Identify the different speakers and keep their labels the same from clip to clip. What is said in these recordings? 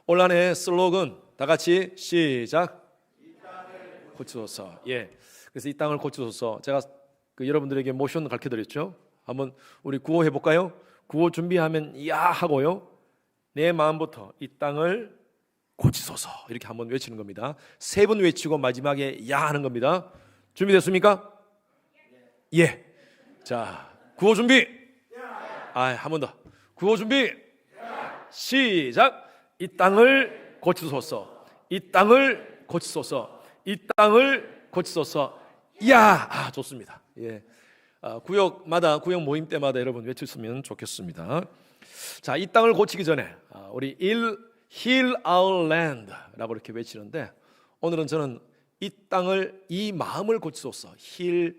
Speaker 1: 올한해 슬로건 다 같이 시작. 고치소서. 예. 그래서 이 땅을 고치소서. 제가 여러분들에게 모션 가르쳐드렸죠. 한번 우리 구호 해볼까요? 구호 준비하면 야 하고요. 내 마음부터 이 땅을 고치소서 이렇게 한번 외치는 겁니다. 3번 외치고 마지막에 야 하는 겁니다. 준비됐습니까? 예. 자, 구호 준비. 한 번 더. 구호 준비. 시작. 이 땅을 고치소서. 이 땅을 고치소서. 이 땅을 고치소서. 야, 좋습니다. 예. 구역마다 구역 모임 때마다 여러분 외쳤으면 좋겠습니다. 자, 이 땅을 고치기 전에 우리 Heal our land라고 이렇게 외치는데 오늘은 저는 이 땅을 이 마음을 고치소서 Heal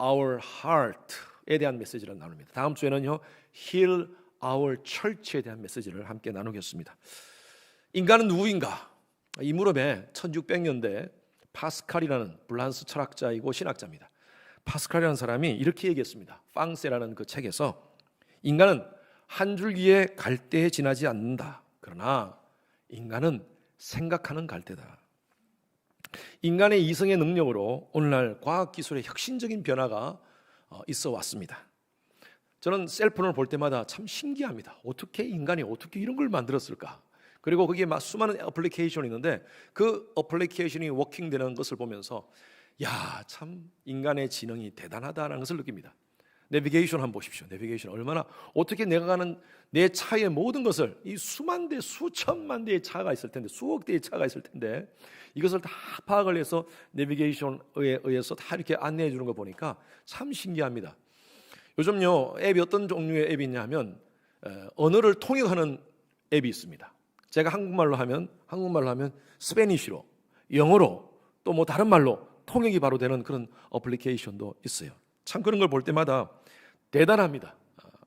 Speaker 1: our heart에 대한 메시지를 나눕니다. 다음 주에는요 Heal our church에 대한 메시지를 함께 나누겠습니다. 인간은 누구인가? 이 무렵에 1600년대 파스칼이라는 프랑스 철학자이고 신학자입니다. 파스칼이라는 사람이 이렇게 얘기했습니다. 팡세라는 그 책에서 인간은 한 줄기의 갈대에 지나지 않는다. 그러나 인간은 생각하는 갈대다. 인간의 이성의 능력으로 오늘날 과학기술의 혁신적인 변화가 있어 왔습니다. 저는 셀폰을 볼 때마다 참 신기합니다. 어떻게 인간이 어떻게 이런 걸 만들었을까? 그리고 거기에 수많은 어플리케이션이 있는데 그 어플리케이션이 워킹되는 것을 보면서 야, 참 인간의 지능이 대단하다는 것을 느낍니다. 내비게이션 한번 보십시오. 내비게이션 얼마나 어떻게 내가 가는 내 차의 모든 것을 이 수만 대 수천만 대의 차가 있을 텐데 수억 대의 차가 있을 텐데 이것을 다 파악을 해서 내비게이션에 의해서 다 이렇게 안내해 주는 거 보니까 참 신기합니다. 요즘요 앱이 어떤 종류의 앱이 있냐면 언어를 통역하는 앱이 있습니다. 제가 한국말로 하면 스페니쉬로, 영어로 또 뭐 다른 말로 통역이 바로 되는 그런 어플리케이션도 있어요. 참 그런 걸 볼 때마다 대단합니다.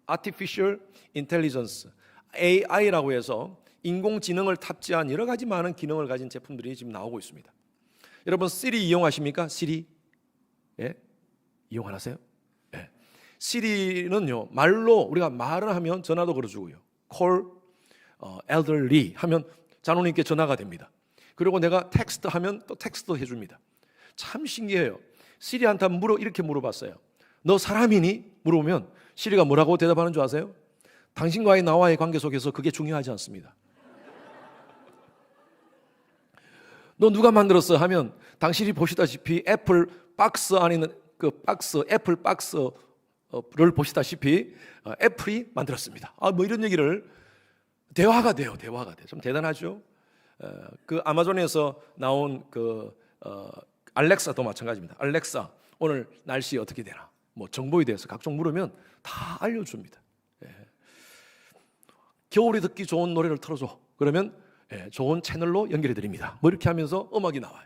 Speaker 1: Artificial Intelligence, AI라고 해서 인공지능을 탑재한 여러 가지 많은 기능을 가진 제품들이 지금 나오고 있습니다. 여러분 시리 이용하십니까? 시리? 예? 이용 안 하세요? 예. 시리는요 말로 우리가 말을 하면 전화도 걸어주고요. Call elderly 하면 장로님께 전화가 됩니다. 그리고 내가 텍스트 하면 또 텍스트도 해줍니다. 참 신기해요. 시리한테 이렇게 물어봤어요. 너 사람이니? 물어보면 시리가 뭐라고 대답하는 줄 아세요? 당신과의 나와의 관계 속에서 그게 중요하지 않습니다. 너 누가 만들었어? 하면 당신이 보시다시피 애플 박스 안에 있는 그 박스, 애플 박스를 보시다시피 애플이 만들었습니다. 뭐 이런 얘기를 대화가 돼요. 좀 대단하죠? 그 아마존에서 나온 알렉사도 마찬가지입니다. 알렉사, 오늘 날씨 어떻게 되나? 뭐 정보에 대해서 각종 물으면 다 알려줍니다. 예. 겨울에 듣기 좋은 노래를 틀어줘. 그러면 좋은 채널로 연결해 드립니다. 뭐 이렇게 하면서 음악이 나와요.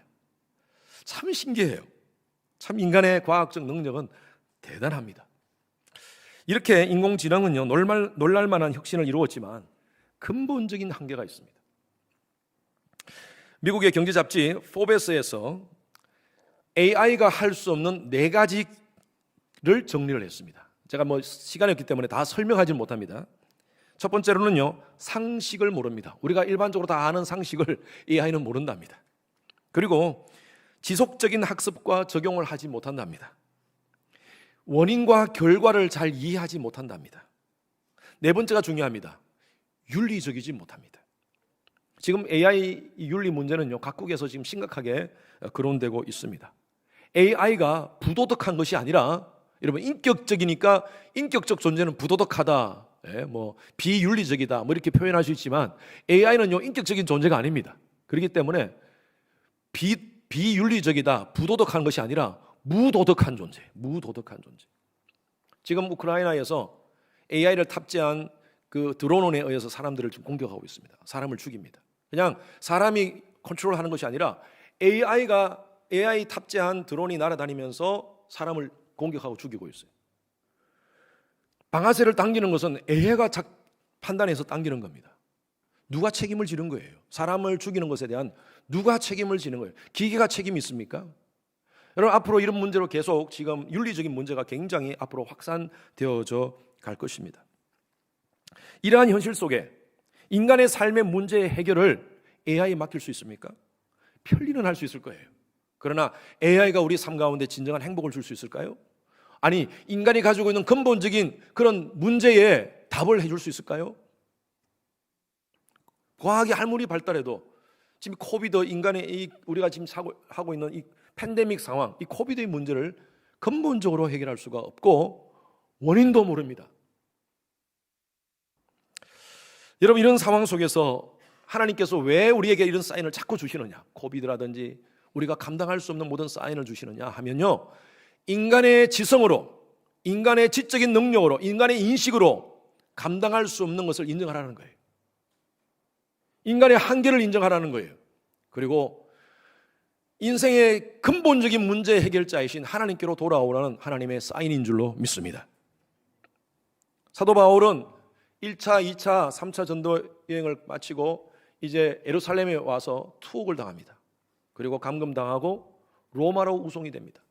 Speaker 1: 참 신기해요. 참 인간의 과학적 능력은 대단합니다. 이렇게 인공지능은요 놀랄만한 혁신을 이루었지만 근본적인 한계가 있습니다. 미국의 경제 잡지 포베스에서 AI가 할 수 없는 4가지를 정리를 했습니다. 제가 시간이 없기 때문에 다 설명하지 못합니다. 첫 번째로는요, 상식을 모릅니다. 우리가 일반적으로 다 아는 상식을 AI는 모른답니다. 그리고 지속적인 학습과 적용을 하지 못한답니다. 원인과 결과를 잘 이해하지 못한답니다. 4번째가 중요합니다. 윤리적이지 못합니다. 지금 AI 윤리 문제는요, 각국에서 지금 심각하게 거론되고 있습니다. AI가 부도덕한 것이 아니라, 여러분 인격적이니까 인격적 존재는 부도덕하다, 비윤리적이다, 이렇게 표현할 수 있지만 AI는요 인격적인 존재가 아닙니다. 그렇기 때문에 비윤리적이다, 부도덕한 것이 아니라 무도덕한 존재. 지금 우크라이나에서 AI를 탑재한 그 드론에 의해서 사람들을 지금 공격하고 있습니다. 사람을 죽입니다. 그냥 사람이 컨트롤하는 것이 아니라 AI 탑재한 드론이 날아다니면서 사람을 공격하고 죽이고 있어요. 방아쇠를 당기는 것은 AI가 판단해서 당기는 겁니다. 누가 책임을 지는 거예요? 사람을 죽이는 것에 대한 누가 책임을 지는 거예요? 기계가 책임이 있습니까? 여러분 앞으로 이런 문제로 계속 지금 윤리적인 문제가 굉장히 앞으로 확산되어져 갈 것입니다. 이러한 현실 속에 인간의 삶의 문제의 해결을 AI에 맡길 수 있습니까? 편리는 할 수 있을 거예요. 그러나 AI가 우리 삶 가운데 진정한 행복을 줄 수 있을까요? 아니, 인간이 가지고 있는 근본적인 그런 문제에 답을 해줄 수 있을까요? 과학이 아무리 발달해도 지금 코비드, 인간의 우리가 지금 하고 있는 이 팬데믹 상황, 이 코비드의 문제를 근본적으로 해결할 수가 없고 원인도 모릅니다. 여러분, 이런 상황 속에서 하나님께서 왜 우리에게 이런 사인을 자꾸 주시느냐, 코비드라든지 우리가 감당할 수 없는 모든 사인을 주시느냐 하면요, 인간의 지성으로, 인간의 지적인 능력으로, 인간의 인식으로 감당할 수 없는 것을 인정하라는 거예요. 인간의 한계를 인정하라는 거예요. 그리고 인생의 근본적인 문제 해결자이신 하나님께로 돌아오라는 하나님의 사인인 줄로 믿습니다. 사도 바울은 1차, 2차, 3차 전도 여행을 마치고 이제 예루살렘에 와서 투옥을 당합니다. 그리고 감금당하고 로마로 우송이 됩니다.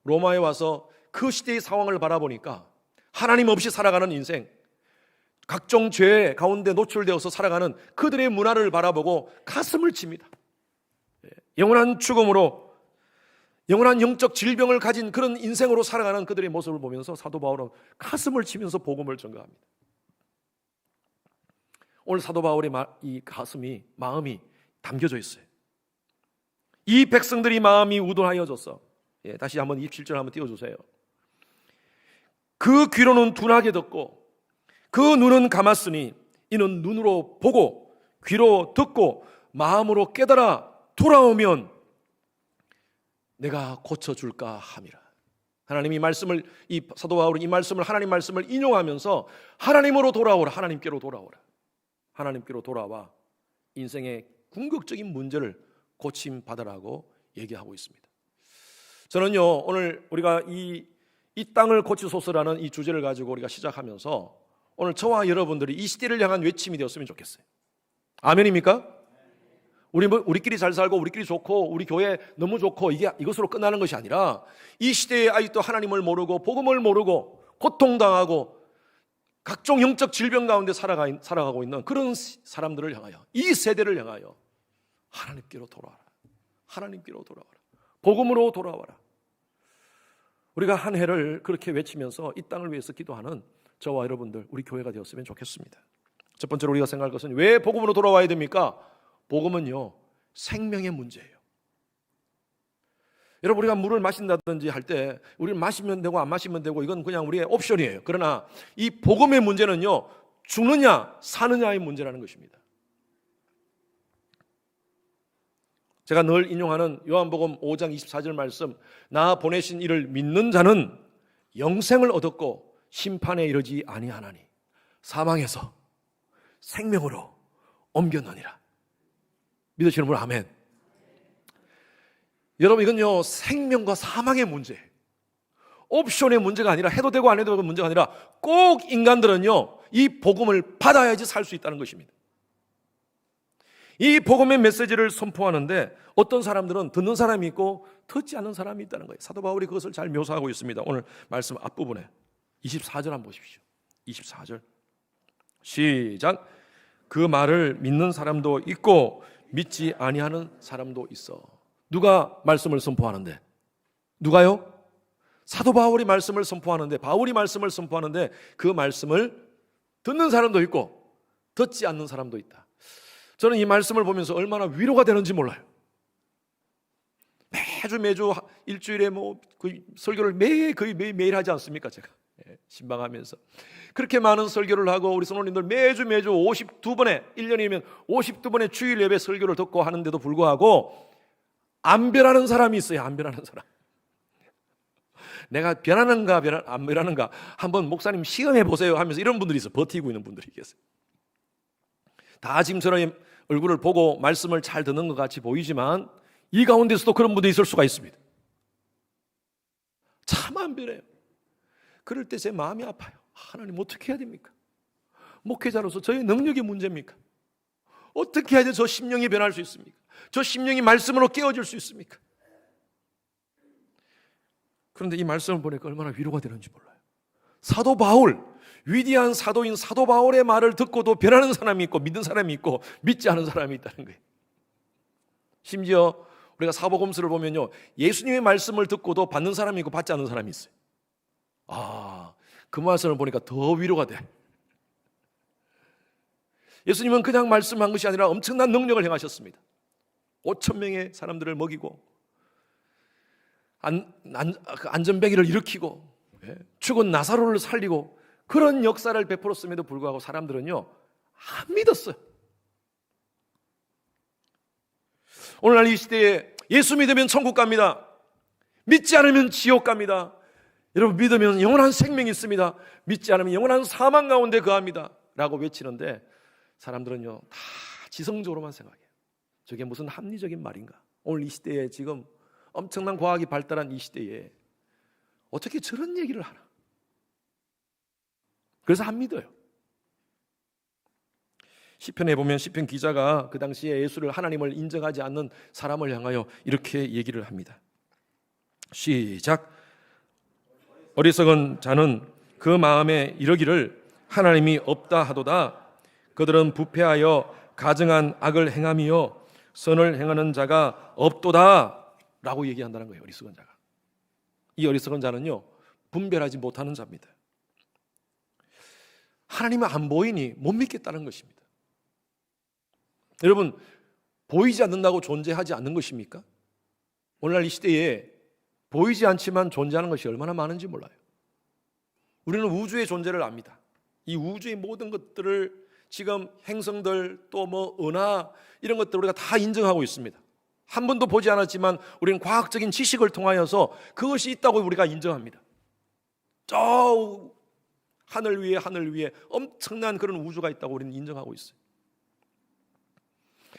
Speaker 1: 로마에 와서 그 시대의 상황을 바라보니까 하나님 없이 살아가는 인생, 각종 죄 가운데 노출되어서 살아가는 그들의 문화를 바라보고 가슴을 칩니다. 영원한 죽음으로, 영원한 영적 질병을 가진 그런 인생으로 살아가는 그들의 모습을 보면서 사도 바울은 가슴을 치면서 복음을 전가합니다. 오늘 사도 바울의 이 가슴이, 마음이 담겨져 있어요. 이 백성들이 마음이 우둔하여졌어. 다시 한번 27절 한번 띄워주세요. 그 귀로는 둔하게 듣고 그 눈은 감았으니 이는 눈으로 보고 귀로 듣고 마음으로 깨달아 돌아오면 내가 고쳐줄까 함이라. 하나님이 말씀을, 이 사도 바울은 이 말씀을, 하나님 말씀을 인용하면서 하나님으로 돌아오라, 하나님께로 돌아오라, 하나님께로 돌아와 인생의 궁극적인 문제를 고침받으라고 얘기하고 있습니다. 저는요, 오늘 우리가 이 땅을 고치소서라는 이 주제를 가지고 우리가 시작하면서 오늘 저와 여러분들이 이 시대를 향한 외침이 되었으면 좋겠어요. 아멘입니까? 우리끼리 잘 살고 우리끼리 좋고 우리 교회 너무 좋고 이것으로 끝나는 것이 아니라 이 시대에 아직도 하나님을 모르고 복음을 모르고 고통당하고 각종 영적 질병 가운데 살아가고 있는 그런 사람들을 향하여, 이 세대를 향하여 하나님께로 돌아와라, 하나님께로 돌아와라, 복음으로 돌아와라. 우리가 한 해를 그렇게 외치면서 이 땅을 위해서 기도하는 저와 여러분들, 우리 교회가 되었으면 좋겠습니다. 첫 번째로 우리가 생각할 것은 왜 복음으로 돌아와야 됩니까? 복음은요, 생명의 문제예요. 여러분, 우리가 물을 마신다든지 할 때 우리는 마시면 되고 안 마시면 되고 이건 그냥 우리의 옵션이에요. 그러나 이 복음의 문제는요, 죽느냐 사느냐의 문제라는 것입니다. 제가 늘 인용하는 요한복음 5장 24절 말씀, 나 보내신 이를 믿는 자는 영생을 얻었고 심판에 이르지 아니하나니 사망에서 생명으로 옮겼느니라. 믿으시는 분 아멘. 여러분, 이건요, 생명과 사망의 문제예요. 옵션의 문제가 아니라, 해도 되고 안 해도 되고 문제가 아니라 꼭 인간들은요, 이 복음을 받아야지 살 수 있다는 것입니다. 이 복음의 메시지를 선포하는데 어떤 사람들은 듣는 사람이 있고 듣지 않는 사람이 있다는 거예요. 사도 바울이 그것을 잘 묘사하고 있습니다. 오늘 말씀 앞부분에 24절 한번 보십시오. 24절 시작. 그 말을 믿는 사람도 있고 믿지 아니하는 사람도 있어. 누가 말씀을 선포하는데? 누가요? 사도 바울이 말씀을 선포하는데, 바울이 말씀을 선포하는데 그 말씀을 듣는 사람도 있고 듣지 않는 사람도 있다. 저는 이 말씀을 보면서 얼마나 위로가 되는지 몰라요. 매주 일주일에 그 설교를 거의 매일 하지 않습니까? 제가 신방하면서 그렇게 많은 설교를 하고 우리 성도님들 매주 52번에, 1년이면 52번의 주일 예배 설교를 듣고 하는데도 불구하고 안 변하는 사람이 있어요. 안 변하는 사람. 내가 변하는가 안 변하는가 한번 목사님 시험해 보세요 하면서 이런 분들이 있어요. 버티고 있는 분들이 계세요. 다 지금처럼 얼굴을 보고 말씀을 잘 듣는 것 같이 보이지만 이 가운데서도 그런 분들이 있을 수가 있습니다. 참 안 변해요. 그럴 때 제 마음이 아파요. 하나님, 어떻게 해야 됩니까? 목회자로서 저의 능력이 문제입니까? 어떻게 해야 저 심령이 변할 수 있습니까? 저 심령이 말씀으로 깨어질 수 있습니까? 그런데 이 말씀을 보니까 얼마나 위로가 되는지 몰라요. 사도 바울, 위대한 사도인 사도 바울의 말을 듣고도 변하는 사람이 있고 믿는 사람이 있고 믿지 않은 사람이 있다는 거예요. 심지어 우리가 사복음서를 보면요, 예수님의 말씀을 듣고도 받는 사람이 있고 받지 않는 사람이 있어요. 그 말씀을 보니까 더 위로가 돼. 예수님은 그냥 말씀한 것이 아니라 엄청난 능력을 행하셨습니다. 5,000명의 사람들을 먹이고 안전뱅이를 일으키고 죽은 나사로를 살리고 그런 역사를 베풀었음에도 불구하고 사람들은요 안 믿었어요. 오늘날 이 시대에 예수 믿으면 천국 갑니다, 믿지 않으면 지옥 갑니다, 여러분 믿으면 영원한 생명이 있습니다, 믿지 않으면 영원한 사망 가운데 거합니다 라고 외치는데 사람들은요 다 지성적으로만 생각해요. 저게 무슨 합리적인 말인가? 오늘 이 시대에 지금 엄청난 과학이 발달한 이 시대에 어떻게 저런 얘기를 하나? 그래서 안 믿어요. 시편에 보면 시편 기자가 그 당시에 예수를, 하나님을 인정하지 않는 사람을 향하여 이렇게 얘기를 합니다. 시작. 어리석은 자는 그 마음에 이르기를 하나님이 없다 하도다. 그들은 부패하여 가증한 악을 행하며 선을 행하는 자가 없도다 라고 얘기한다는 거예요. 어리석은 자가. 이 어리석은 자는요 분별하지 못하는 자입니다. 하나님은 안 보이니 못 믿겠다는 것입니다. 여러분, 보이지 않는다고 존재하지 않는 것입니까? 오늘날 이 시대에 보이지 않지만 존재하는 것이 얼마나 많은지 몰라요. 우리는 우주의 존재를 압니다. 이 우주의 모든 것들을 지금 행성들 또 뭐 은하 이런 것들 우리가 다 인정하고 있습니다. 한 번도 보지 않았지만 우리는 과학적인 지식을 통하여서 그것이 있다고 우리가 인정합니다. 저 하늘 위에 엄청난 그런 우주가 있다고 우리는 인정하고 있어요.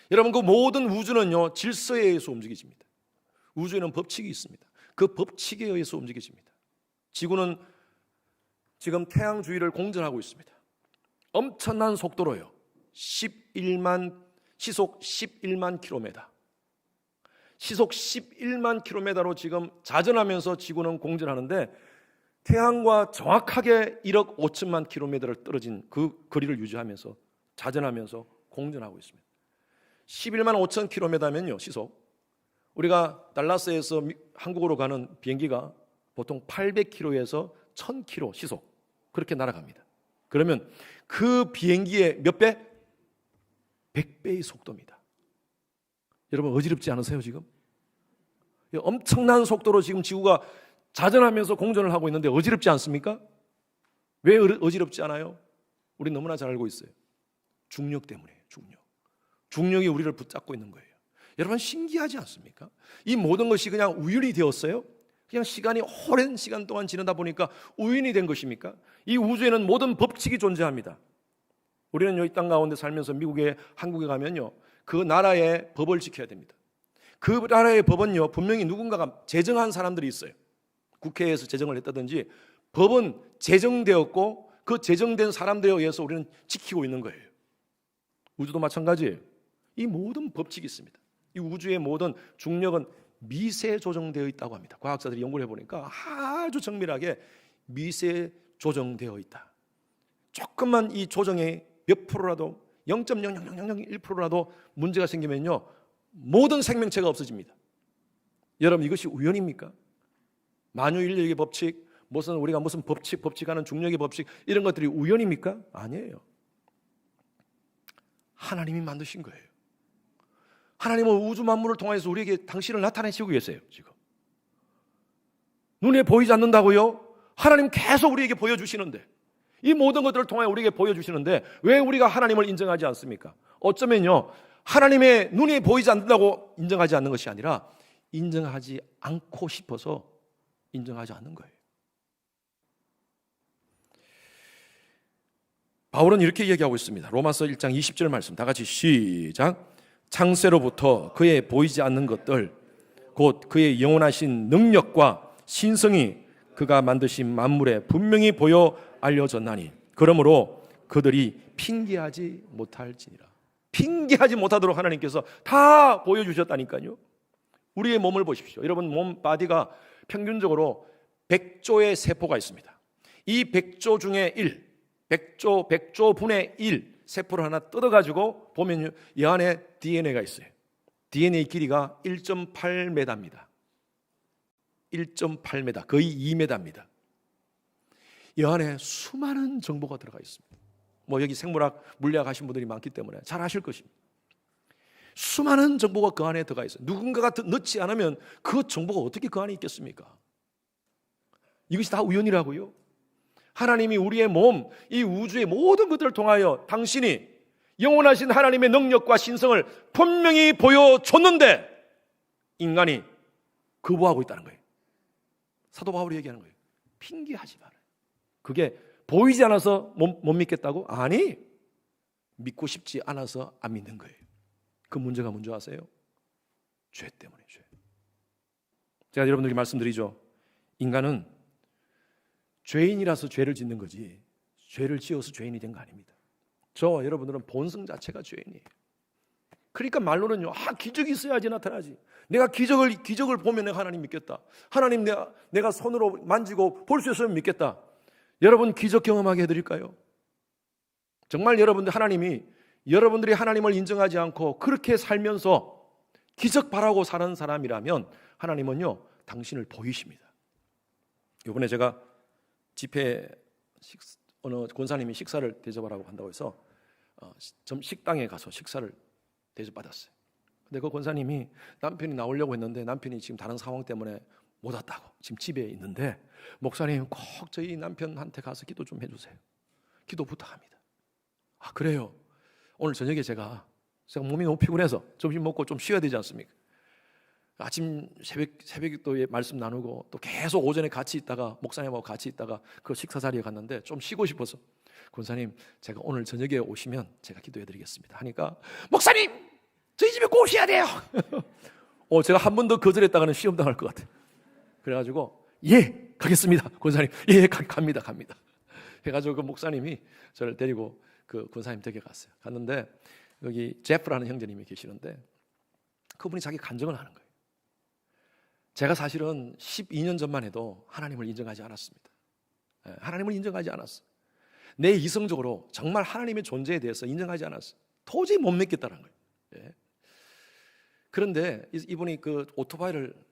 Speaker 1: 여러분, 그 모든 우주는요 질서에 의해서 움직여집니다. 우주에는 법칙이 있습니다. 그 법칙에 의해서 움직여집니다. 지구는 지금 태양 주위를 공전하고 있습니다. 엄청난 속도로요. 시속 11만 킬로미터. 시속 11만 킬로미터로 지금 자전하면서 지구는 공전하는데 태양과 정확하게 1억 5천만 킬로미터를 떨어진 그 거리를 유지하면서 자전하면서 공전하고 있습니다. 11만 5천 킬로미터면요 시속, 우리가 달라스에서 한국으로 가는 비행기가 보통 800km에서 1000km 시속 그렇게 날아갑니다. 그러면 그 비행기의 몇 배? 100배의 속도입니다. 여러분 어지럽지 않으세요 지금? 엄청난 속도로 지금 지구가 자전하면서 공전을 하고 있는데 어지럽지 않습니까? 왜 어지럽지 않아요? 우리 너무나 잘 알고 있어요. 중력 때문이에요. 중력이 우리를 붙잡고 있는 거예요. 여러분 신기하지 않습니까? 이 모든 것이 그냥 우연이 되었어요? 그냥 시간이 오랜 시간 동안 지나다 보니까 우연이 된 것입니까? 이 우주에는 모든 법칙이 존재합니다. 우리는 여기 땅 가운데 살면서 미국에, 한국에 가면요 그 나라의 법을 지켜야 됩니다. 그 나라의 법은요 분명히 누군가가 제정한 사람들이 있어요. 국회에서 제정을 했다든지 법은 제정되었고 그 제정된 사람들에 의해서 우리는 지키고 있는 거예요. 우주도 마찬가지예요. 이 모든 법칙이 있습니다. 이 우주의 모든 중력은 미세 조정되어 있다고 합니다. 과학자들이 연구를 해보니까 아주 정밀하게 미세 조정되어 있다. 조금만 이 조정에 몇 프로라도 0.00001%라도 문제가 생기면요 모든 생명체가 없어집니다. 여러분 이것이 우연입니까? 만유인력의 법칙, 우리가 무슨 법칙하는 중력의 법칙 이런 것들이 우연입니까? 아니에요. 하나님이 만드신 거예요. 하나님은 우주 만물을 통해서 우리에게 당신을 나타내시고 계세요. 지금 눈에 보이지 않는다고요? 하나님 계속 우리에게 보여주시는데, 이 모든 것들을 통해 우리에게 보여주시는데 왜 우리가 하나님을 인정하지 않습니까? 어쩌면요 하나님의 눈에 보이지 않는다고 인정하지 않는 것이 아니라 인정하지 않고 싶어서 인정하지 않는 거예요. 바울은 이렇게 얘기하고 있습니다. 로마서 1장 20절 말씀 다 같이 시작. 창세로부터 그의 보이지 않는 것들 곧 그의 영원하신 능력과 신성이 그가 만드신 만물에 분명히 보여 알려졌나니 그러므로 그들이 핑계하지 못할지니라. 핑계하지 못하도록 하나님께서 다 보여주셨다니까요. 우리의 몸을 보십시오. 여러분 몸 바디가 평균적으로 100조의 세포가 있습니다. 이 100조 중에 100조 분의 1 세포를 하나 뜯어가지고 보면 이 안에 DNA가 있어요. DNA 길이가 1.8m입니다. 1.8m, 거의 2m입니다. 이 안에 수많은 정보가 들어가 있습니다. 뭐 여기 생물학, 물리학 하신 분들이 많기 때문에 잘 아실 것입니다. 수많은 정보가 그 안에 들어가 있어요. 누군가가 넣지 않으면 그 정보가 어떻게 그 안에 있겠습니까? 이것이 다 우연이라고요. 하나님이 우리의 몸, 이 우주의 모든 것들을 통하여 당신이 영원하신 하나님의 능력과 신성을 분명히 보여줬는데 인간이 거부하고 있다는 거예요. 사도 바울이 얘기하는 거예요. 핑계하지 말아요. 그게 보이지 않아서 못 믿겠다고? 아니, 믿고 싶지 않아서 안 믿는 거예요. 그 문제가 뭔지 아세요? 죄 때문에. 죄. 제가 여러분들에게 말씀드리죠. 인간은 죄인이라서 죄를 짓는 거지 죄를 지어서 죄인이 된 거 아닙니다. 저 여러분들은 본성 자체가 죄인이에요. 그러니까 말로는요, 기적이 있어야지 나타나지. 내가 기적을 보면 내가 하나님 믿겠다. 하나님 내가 손으로 만지고 볼 수 있으면 믿겠다. 여러분 기적 경험하게 해드릴까요? 정말 하나님이 여러분들이 하나님을 인정하지 않고 그렇게 살면서 기적 바라고 사는 사람이라면 하나님은요 당신을 보이십니다. 이번에 제가 집회 어느 권사님이 식사를 대접하라고 한다고 해서 식당에 가서 식사를 대접받았어요. 근데 그 권사님이 남편이 나오려고 했는데 남편이 지금 다른 상황 때문에 못 왔다고 지금 집에 있는데 목사님 꼭 저희 남편한테 가서 기도 좀 해주세요. 기도 부탁합니다. 아 그래요? 오늘 저녁에 제가 몸이 너무 피곤해서 점심 먹고 좀 쉬어야 되지 않습니까? 아침 새벽에 말씀 나누고 또 계속 오전에 같이 있다가 목사님하고 같이 있다가 그 식사 자리에 갔는데 좀 쉬고 싶어서 권사님 제가 오늘 저녁에 오시면 제가 기도해 드리겠습니다 하니까 목사님 저희 집에 꼭 오셔야 돼요. 제가 한 번 더 거절했다가는 시험 당할 것 같아요. 그래가지고 예 가겠습니다 권사님. 예 갑니다 해가지고 그 목사님이 저를 데리고 그 권사님 댁에 갔어요. 갔는데 여기 제프라는 형제님이 계시는데 그분이 자기 간증을 하는 거예요. 제가 사실은 12년 전만 해도 하나님을 인정하지 않았습니다. 하나님을 인정하지 않았어요. 내 이성적으로 정말 하나님의 존재에 대해서 인정하지 않았어요. 도저히 못 믿겠다는 거예요. 그런데 이분이 그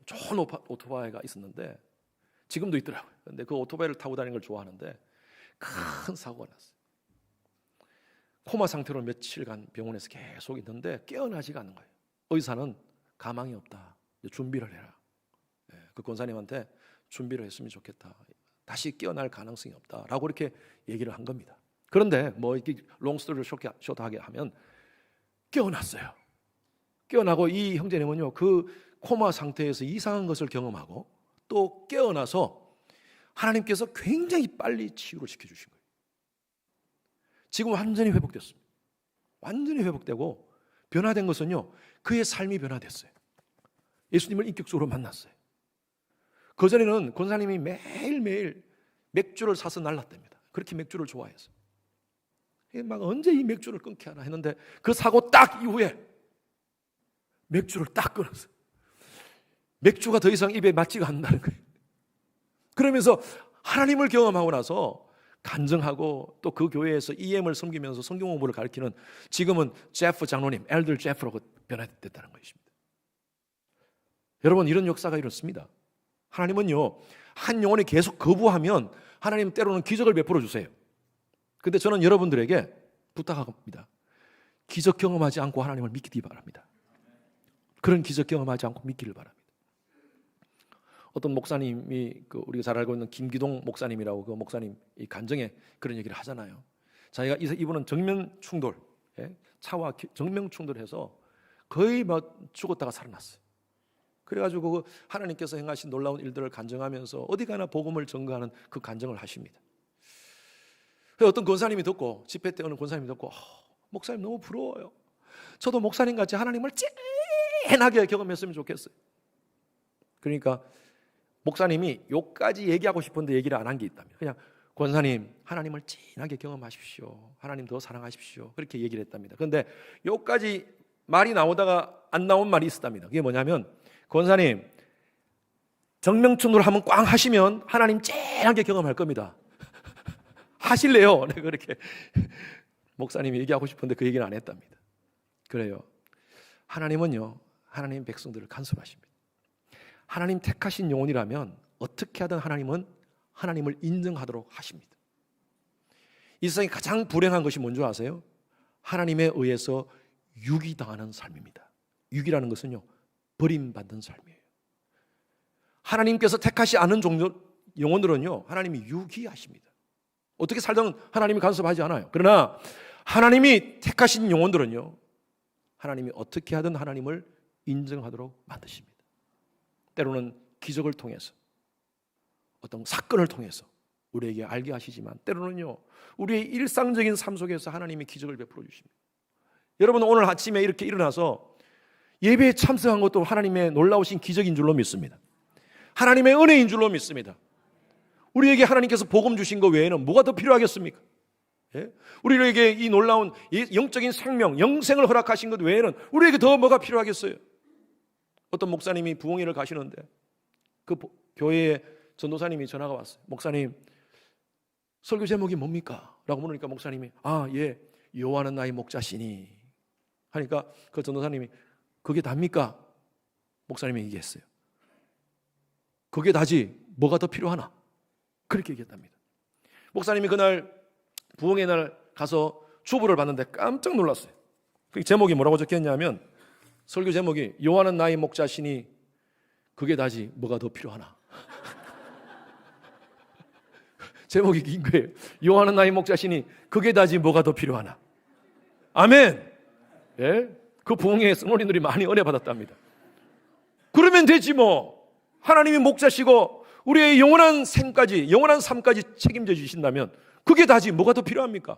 Speaker 1: 좋은 오토바이가 있었는데 지금도 있더라고요. 그런데 그 오토바이를 타고 다니는 걸 좋아하는데 큰 사고가 났어요. 코마 상태로 며칠간 병원에서 계속 있는데 깨어나지가 않는 거예요. 의사는 가망이 없다. 준비를 해라. 그 권사님한테 준비를 했으면 좋겠다. 다시 깨어날 가능성이 없다라고 이렇게 얘기를 한 겁니다. 그런데 뭐 이렇게 롱스토리를 쇼트하게 하면 깨어났어요. 깨어나고 이 형제님은요 그 코마 상태에서 이상한 것을 경험하고 또 깨어나서 하나님께서 굉장히 빨리 치유를 시켜주신 거예요. 지금 완전히 회복됐습니다. 완전히 회복되고 변화된 것은요 그의 삶이 변화됐어요. 예수님을 인격적으로 만났어요. 그전에는 권사님이 매일매일 맥주를 사서 날랐답니다. 그렇게 맥주를 좋아해서 막 언제 이 맥주를 끊게 하나 했는데 그 사고 딱 이후에 맥주를 딱 끊었어요. 맥주가 더 이상 입에 맞지가 않는다는 거예요. 그러면서 하나님을 경험하고 나서 간증하고 또 그 교회에서 EM을 섬기면서 성경 공부를 가르치는 지금은 제프 장로님, 엘더 제프라고 변화됐다는 것입니다. 여러분 이런 역사가 이렇습니다. 하나님은요 한 영혼이 계속 거부하면 하나님 때로는 기적을 베풀어 주세요. 근데 저는 여러분들에게 부탁합니다. 기적 경험하지 않고 하나님을 믿기 바랍니다. 그런 기적 경험하지 않고 믿기를 바랍니다. 어떤 목사님이 우리가 잘 알고 있는 김기동 목사님이라고 그 목사님 이 간증에 그런 얘기를 하잖아요. 자기가 이분은 정면 충돌, 차와 정면 충돌해서 거의 막 죽었다가 살아났어요. 그래가지고 하나님께서 행하신 놀라운 일들을 간증하면서 어디 가나 복음을 전가하는 그 간증을 하십니다. 어떤 권사님이 듣고 집회 때 어느 권사님이 듣고 목사님 너무 부러워요. 저도 목사님 같이 하나님을 찐하게 경험했으면 좋겠어요. 그러니까 목사님이 요까지 얘기하고 싶은데 얘기를 안 한 게 있다면 그냥 권사님 하나님을 진하게 경험하십시오. 하나님 더 사랑하십시오. 그렇게 얘기를 했답니다. 그런데 요까지 말이 나오다가 안 나온 말이 있었답니다. 그게 뭐냐면 권사님 정명충돌 한번 꽝 하시면 하나님 쨍하게 경험할 겁니다. 하실래요? 내가 그렇게 목사님이 얘기하고 싶은데 그 얘기는 안 했답니다. 그래요. 하나님은요, 하나님 백성들을 간섭하십니다. 하나님 택하신 영혼이라면 어떻게 하든 하나님은 하나님을 인정하도록 하십니다. 이 세상에 가장 불행한 것이 뭔지 아세요? 하나님에 의해서 유기당하는 삶입니다. 유기라는 것은요, 버림받는 삶이에요. 하나님께서 택하시 않은 영혼들은요, 하나님이 유기하십니다. 어떻게 살든 하나님이 간섭하지 않아요. 그러나 하나님이 택하신 영혼들은요, 하나님이 어떻게 하든 하나님을 인정하도록 만드십니다. 때로는 기적을 통해서, 어떤 사건을 통해서 우리에게 알게 하시지만 때로는요, 우리의 일상적인 삶 속에서 하나님이 기적을 베풀어 주십니다. 여러분, 오늘 아침에 이렇게 일어나서 예배에 참석한 것도 하나님의 놀라우신 기적인 줄로 믿습니다. 하나님의 은혜인 줄로 믿습니다. 우리에게 하나님께서 복음 주신 것 외에는 뭐가 더 필요하겠습니까? 예? 우리에게 이 놀라운 영적인 생명, 영생을 허락하신 것 외에는 우리에게 더 뭐가 필요하겠어요? 어떤 목사님이 부흥회를 가시는데 그 교회에 전도사님이 전화가 왔어요. 목사님, 설교 제목이 뭡니까? 라고 물으니까 목사님이 예, 여호와는 나의 목자시니 하니까 그 전도사님이 그게 답니까? 목사님이 얘기했어요. 그게 다지 뭐가 더 필요하나? 그렇게 얘기했답니다. 목사님이 그날 부흥회 날 가서 주보를 봤는데 깜짝 놀랐어요. 그 제목이 뭐라고 적혀있냐면, 설교 제목이 여호와는 나의 목자시니 그게 다지 뭐가 더 필요하나? 제목이 긴 거예요. 여호와는 나의 목자시니 그게 다지 뭐가 더 필요하나? 아멘. 예? 그 부흥회에 성도님들이 많이 은혜 받았답니다. 그러면 되지 뭐. 하나님이 목자시고 우리의 영원한 생까지, 영원한 삶까지 책임져 주신다면 그게 다지 뭐가 더 필요합니까?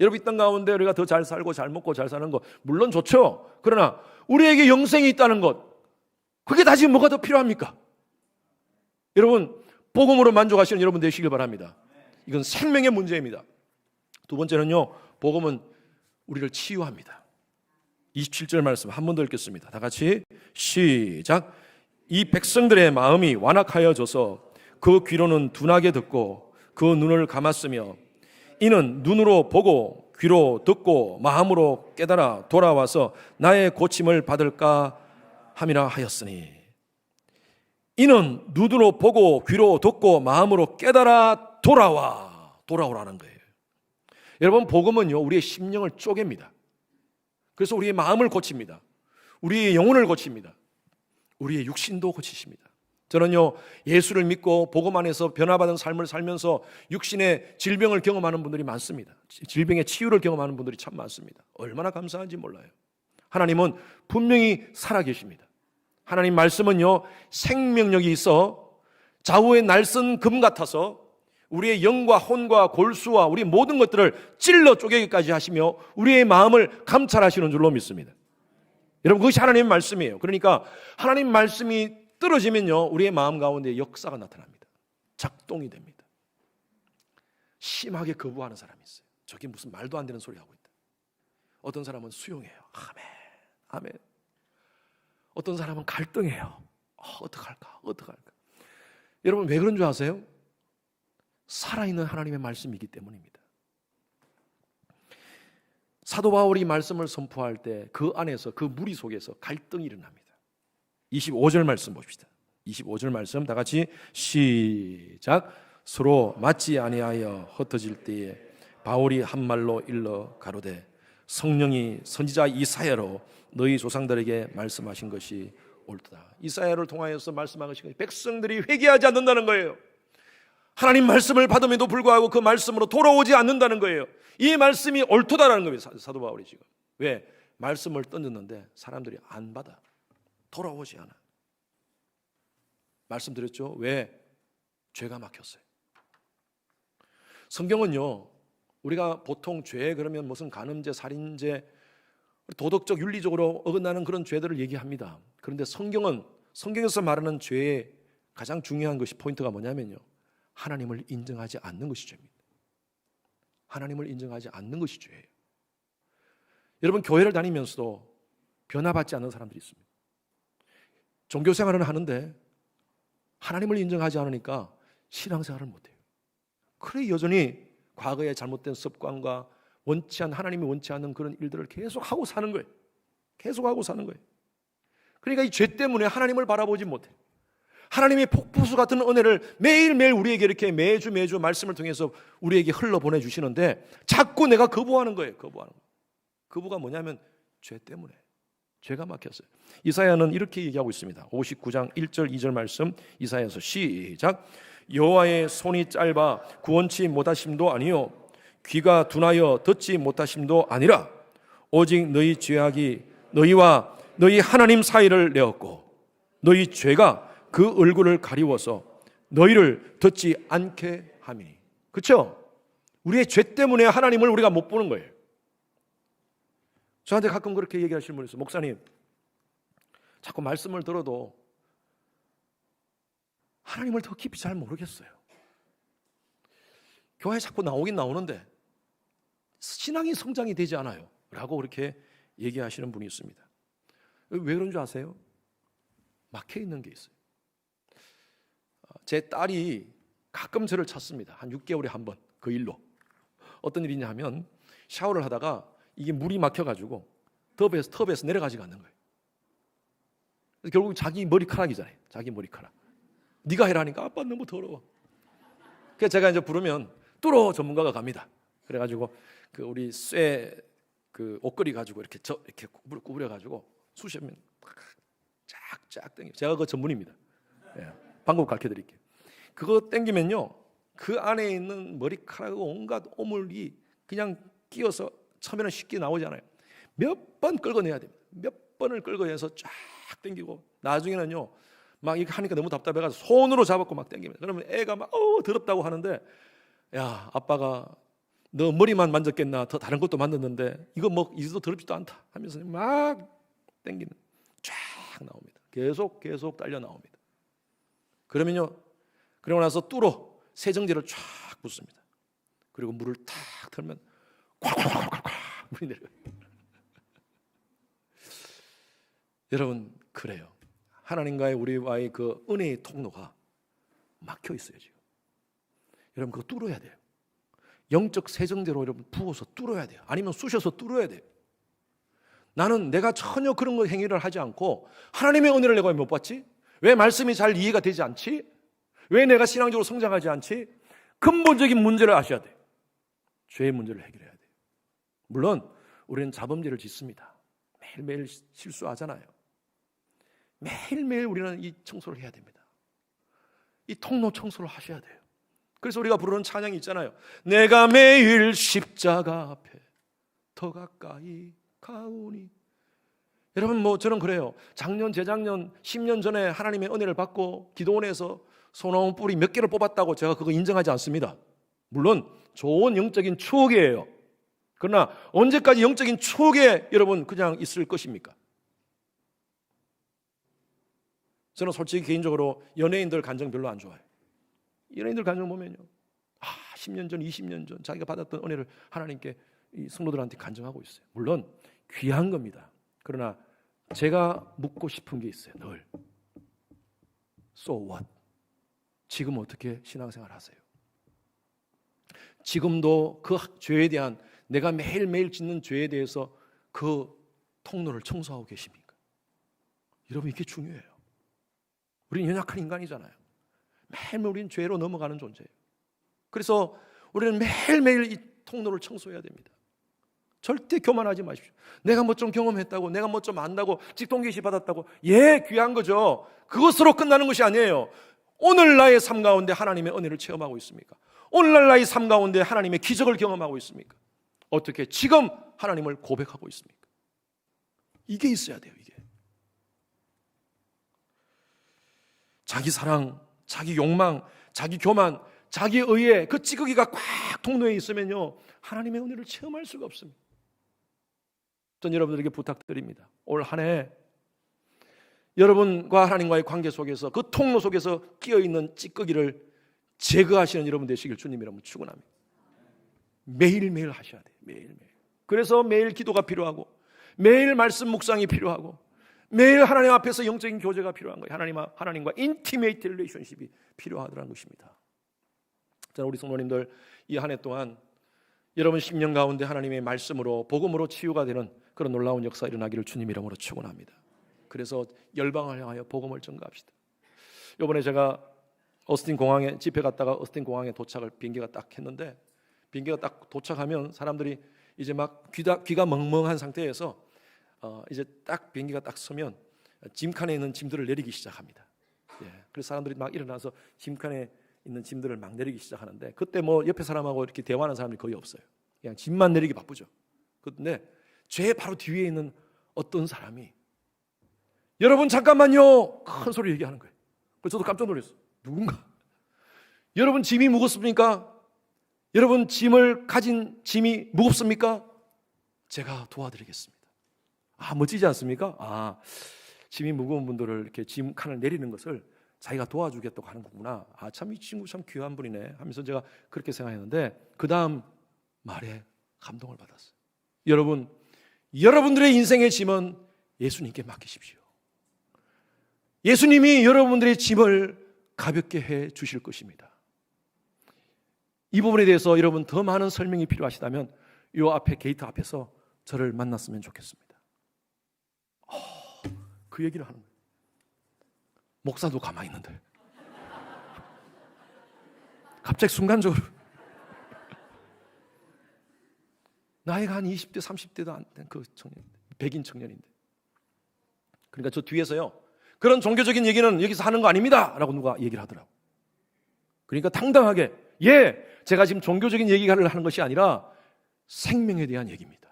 Speaker 1: 여러분, 이 땅 가운데 우리가 더 잘 살고 잘 먹고 잘 사는 것 물론 좋죠. 그러나 우리에게 영생이 있다는 것, 그게 다지 뭐가 더 필요합니까? 여러분, 복음으로 만족하시는 여러분 되시길 바랍니다. 이건 생명의 문제입니다. 두 번째는요, 복음은 우리를 치유합니다. 27절 말씀 한 번 더 읽겠습니다. 다 같이 시작. 이 백성들의 마음이 완악하여져서 그 귀로는 둔하게 듣고 그 눈을 감았으며 이는 눈으로 보고 귀로 듣고 마음으로 깨달아 돌아와서 나의 고침을 받을까 함이라 하였으니, 이는 눈으로 보고 귀로 듣고 마음으로 깨달아 돌아오라는 거예요. 여러분, 복음은요, 우리의 심령을 쪼갭니다. 그래서 우리의 마음을 고칩니다. 우리의 영혼을 고칩니다. 우리의 육신도 고치십니다. 저는요, 예수를 믿고 복음 안에서 변화받은 삶을 살면서 육신의 질병을 경험하는 분들이 많습니다. 질병의 치유를 경험하는 분들이 참 많습니다. 얼마나 감사한지 몰라요. 하나님은 분명히 살아계십니다. 하나님 말씀은요, 생명력이 있어 좌우의 날선 금 같아서 우리의 영과 혼과 골수와 우리 모든 것들을 찔러 쪼개기까지 하시며 우리의 마음을 감찰하시는 줄로 믿습니다. 여러분, 그것이 하나님의 말씀이에요. 그러니까 하나님 말씀이 떨어지면요, 우리의 마음 가운데 역사가 나타납니다. 작동이 됩니다. 심하게 거부하는 사람이 있어요. 저게 무슨 말도 안 되는 소리 하고 있다. 어떤 사람은 수용해요. 아멘, 아멘. 어떤 사람은 갈등해요. 어떡할까? 여러분, 왜 그런 줄 아세요? 살아있는 하나님의 말씀이기 때문입니다. 사도 바울이 말씀을 선포할 때 그 안에서, 그 무리 속에서 갈등이 일어납니다. 25절 말씀 봅시다. 25절 말씀 다 같이 시작. 서로 맞지 아니하여 흩어질 때에 바울이 한 말로 일러 가로되 성령이 선지자 이사야로 너희 조상들에게 말씀하신 것이 옳도다. 이사야를 통하여서 말씀한 것이 백성들이 회개하지 않는다는 거예요. 하나님 말씀을 받음에도 불구하고 그 말씀으로 돌아오지 않는다는 거예요. 이 말씀이 옳도다라는 거예요. 사도 바울이 지금. 왜? 말씀을 던졌는데 사람들이 안 받아. 돌아오지 않아. 말씀드렸죠? 왜? 죄가 막혔어요. 성경은요, 우리가 보통 죄 그러면 무슨 간음죄, 살인죄, 도덕적, 윤리적으로 어긋나는 그런 죄들을 얘기합니다. 그런데 성경에서 말하는 죄의 가장 중요한 것이, 포인트가 뭐냐면요, 하나님을 인정하지 않는 것이 죄입니다. 하나님을 인정하지 않는 것이 죄예요. 여러분, 교회를 다니면서도 변화받지 않는 사람들이 있습니다. 종교생활은 하는데 하나님을 인정하지 않으니까 신앙생활을 못해요. 그래 여전히 과거의 잘못된 습관과 하나님이 원치 않는 그런 일들을 계속하고 사는 거예요. 계속하고 사는 거예요. 그러니까 이 죄 때문에 하나님을 바라보지 못해. 하나님의 폭포수 같은 은혜를 매일매일 우리에게 이렇게 매주 말씀을 통해서 우리에게 흘러보내주시는데 자꾸 내가 거부하는 거예요. 거부가 뭐냐면 죄 때문에. 죄가 막혔어요. 이사야는 이렇게 얘기하고 있습니다. 59장 1절 2절 말씀, 이사야서 시작. 여호와의 손이 짧아 구원치 못하심도 아니요 귀가 둔하여 듣지 못하심도 아니라 오직 너희 죄악이 너희와 너희 하나님 사이를 내었고 너희 죄가 그 얼굴을 가리워서 너희를 듣지 않게 함이니. 그렇죠? 우리의 죄 때문에 하나님을 우리가 못 보는 거예요. 저한테 가끔 그렇게 얘기하시는 분이 있어요. 목사님, 자꾸 말씀을 들어도 하나님을 더 깊이 잘 모르겠어요. 교회에 자꾸 나오긴 나오는데 신앙이 성장이 되지 않아요 라고 그렇게 얘기하시는 분이 있습니다. 왜 그런 줄 아세요? 막혀 있는 게 있어요. 제 딸이 가끔 저를 찾습니다. 한 6개월에 한 번, 그 일로. 어떤 일이냐 하면 샤워를 하다가 이게 물이 막혀가지고 텁에서 내려가지가 않는 거예요. 결국 자기 머리카락이잖아요. 자기 머리카락. 네가 해라니까 아빠 너무 더러워. 그래서 제가 이제 부르면 뚫어 전문가가 갑니다. 그래가지고 그 우리 쇠 그 옷걸이 가지고 이렇게 물을 구부려가지고 쑤시면 쫙쫙 당겨. 제가 그 전문입니다. 예, 방법 가르쳐 드릴게요. 그거 당기면요, 그 안에 있는 머리카락 온갖 오물이 그냥 끼어서 처음에는 쉽게 나오잖아요. 몇 번 끌어내야 됩니다. 몇 번을 끌어내서 쫙 당기고 나중에는요, 막 이렇게 하니까 너무 답답해가지고 손으로 잡았고 막 당깁니다. 그러면 애가 막 더럽다고 하는데, 야 아빠가 너 머리만 만졌겠나, 더 다른 것도 만졌는데 이거 뭐 이도 더럽지도 않다 하면서 막 당기는, 쫙 나옵니다. 계속 딸려 나옵니다. 그러면요, 그러고 나서 뚫어 세정제를 쫙 붓습니다. 그리고 물을 탁 틀면 콱콱콱콱 물이 내려요. 여러분, 그래요. 하나님과의 우리와의 그 은혜의 통로가 막혀 있어요 지금. 여러분, 그거 뚫어야 돼요. 영적 세정제로 여러분 부어서 뚫어야 돼요. 아니면 쑤셔서 뚫어야 돼요. 나는 내가 전혀 그런 거 행위를 하지 않고 하나님의 은혜를 내가 못 받지? 왜 말씀이 잘 이해가 되지 않지? 왜 내가 신앙적으로 성장하지 않지? 근본적인 문제를 아셔야 돼요. 죄의 문제를 해결해야 돼요. 물론 우리는 자범죄를 짓습니다. 매일매일 실수하잖아요. 매일매일 우리는 이 청소를 해야 됩니다. 이 통로 청소를 하셔야 돼요. 그래서 우리가 부르는 찬양이 있잖아요. 내가 매일 십자가 앞에 더 가까이 가오니. 여러분, 뭐 저는 그래요. 작년, 재작년, 10년 전에 하나님의 은혜를 받고 기도원에서 소나무 뿌리 몇 개를 뽑았다고 제가 그거 인정하지 않습니다. 물론 좋은 영적인 추억이에요. 그러나 언제까지 영적인 추억에 여러분 그냥 있을 것입니까? 저는 솔직히 개인적으로 연예인들 간증 별로 안 좋아해요. 연예인들 간증 보면요, 10년 전, 20년 전 자기가 받았던 은혜를 하나님께 이 성도들한테 간증하고 있어요. 물론 귀한 겁니다. 그러나 제가 묻고 싶은 게 있어요. 늘 So what? 지금 어떻게 신앙생활 하세요? 지금도 그 죄에 대한, 내가 매일매일 짓는 죄에 대해서 그 통로를 청소하고 계십니까? 여러분, 이게 중요해요. 우리는 연약한 인간이잖아요. 매일매일 우리는 죄로 넘어가는 존재예요. 그래서 우리는 매일매일 이 통로를 청소해야 됩니다. 절대 교만하지 마십시오. 내가 뭐 좀 경험했다고, 내가 뭐 좀 안다고, 직통 계시 받았다고, 예, 귀한 거죠. 그것으로 끝나는 것이 아니에요. 오늘 나의 삶 가운데 하나님의 은혜를 체험하고 있습니까? 오늘날 나의 삶 가운데 하나님의 기적을 경험하고 있습니까? 어떻게 지금 하나님을 고백하고 있습니까? 이게 있어야 돼요. 이게 자기 사랑, 자기 욕망, 자기 교만, 자기 의에 그 찌꺼기가 꽉 통로에 있으면요, 하나님의 은혜를 체험할 수가 없습니다. 전 여러분들에게 부탁드립니다. 올 한 해 여러분과 하나님과의 관계 속에서 그 통로 속에서 끼어있는 찌꺼기를 제거하시는 여러분 되시길 주님이라면 축원합니다. 매일매일 하셔야 돼요. 매일매일. 그래서 매일 기도가 필요하고, 매일 말씀 묵상이 필요하고, 매일 하나님 앞에서 영적인 교제가 필요한 거예요. 하나님과 인티메이트 릴레이션십이 필요하다는 것입니다. 저는 우리 성도님들 이 한 해 동안 여러분 심령 가운데 하나님의 말씀으로 복음으로 치유가 되는 그런 놀라운 역사 일어나기를 주님 이름으로 축원합니다. 그래서 열방을 향하여 복음을 전가합시다. 이번에 제가 오스틴 공항에 집회 갔다가 오스틴 공항에 도착을 비행기가 딱 했는데, 비행기가 딱 도착하면 사람들이 이제 막 귀가 멍멍한 상태에서 이제 딱 비행기가 딱 서면 짐칸에 있는 짐들을 내리기 시작합니다. 예, 그래서 사람들이 막 일어나서 짐칸에 있는 짐들을 막 내리기 시작하는데, 그때 뭐 옆에 사람하고 이렇게 대화하는 사람이 거의 없어요. 그냥 짐만 내리기 바쁘죠. 근데 제 바로 뒤에 있는 어떤 사람이 여러분 잠깐만요 큰 소리 얘기하는 거예요. 그래서 저도 깜짝 놀랐어요. 누군가? 여러분 짐이 무겁습니까? 여러분 짐을 가진 짐이 무겁습니까? 제가 도와드리겠습니다. 아, 멋지지 않습니까? 짐이 무거운 분들을 이렇게 짐 칸을 내리는 것을 자기가 도와주겠다고 하는 거구나. 참 이 친구 참 귀한 분이네 하면서 제가 그렇게 생각했는데, 그 다음 말에 감동을 받았어요. 여러분, 여러분들의 인생의 짐은 예수님께 맡기십시오. 예수님이 여러분들의 짐을 가볍게 해 주실 것입니다. 이 부분에 대해서 여러분 더 많은 설명이 필요하시다면 이 앞에 게이트 앞에서 저를 만났으면 좋겠습니다. 그 얘기를 하는 거예요. 목사도 가만히 있는데 갑자기 순간적으로 나이가 한 20대 30대도 안 된 그 청년, 백인 청년인데, 그러니까 저 뒤에서요, 그런 종교적인 얘기는 여기서 하는 거 아닙니다 라고 누가 얘기를 하더라고. 그러니까 당당하게, 예, 제가 지금 종교적인 얘기를 하는 것이 아니라 생명에 대한 얘기입니다.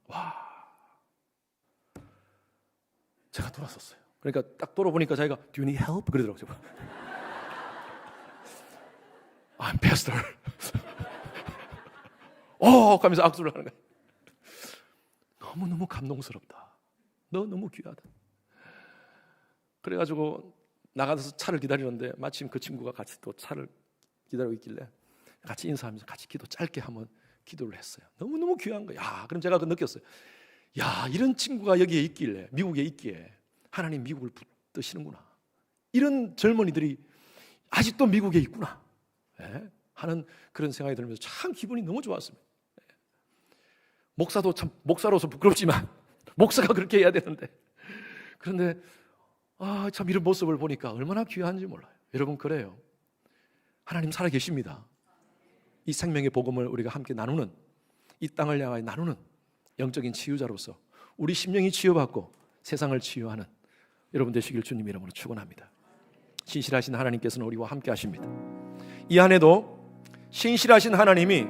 Speaker 1: 와, 제가 돌아섰어요. 그러니까 딱 돌아보니까 자기가 Do you need help? 그러더라고요. I'm pastor. 하면서 악수를 하는 거예요. 너무너무 감동스럽다. 너 너무 귀하다. 그래가지고 나가서 차를 기다리는데 마침 그 친구가 같이 또 차를 기다리고 있길래 같이 인사하면서 같이 기도 짧게 한번 기도를 했어요. 너무너무 귀한 거야. 그럼 제가 느꼈어요. 야, 이런 친구가 여기에 있길래, 미국에 있기에 하나님 미국을 붙드시는구나. 이런 젊은이들이 아직도 미국에 있구나. 네? 하는 그런 생각이 들면서 참 기분이 너무 좋았습니다. 목사도 참 목사로서 부끄럽지만 목사가 그렇게 해야 되는데, 그런데 참 이런 모습을 보니까 얼마나 귀한지 몰라요. 여러분, 그래요. 하나님 살아 계십니다. 이 생명의 복음을 우리가 함께 나누는, 이 땅을 향하여 나누는 영적인 치유자로서 우리 심령이 치유받고 세상을 치유하는 여러분 되시길 주님 이름으로 축원합니다. 신실하신 하나님께서는 우리와 함께 하십니다. 이 한 해도 신실하신 하나님이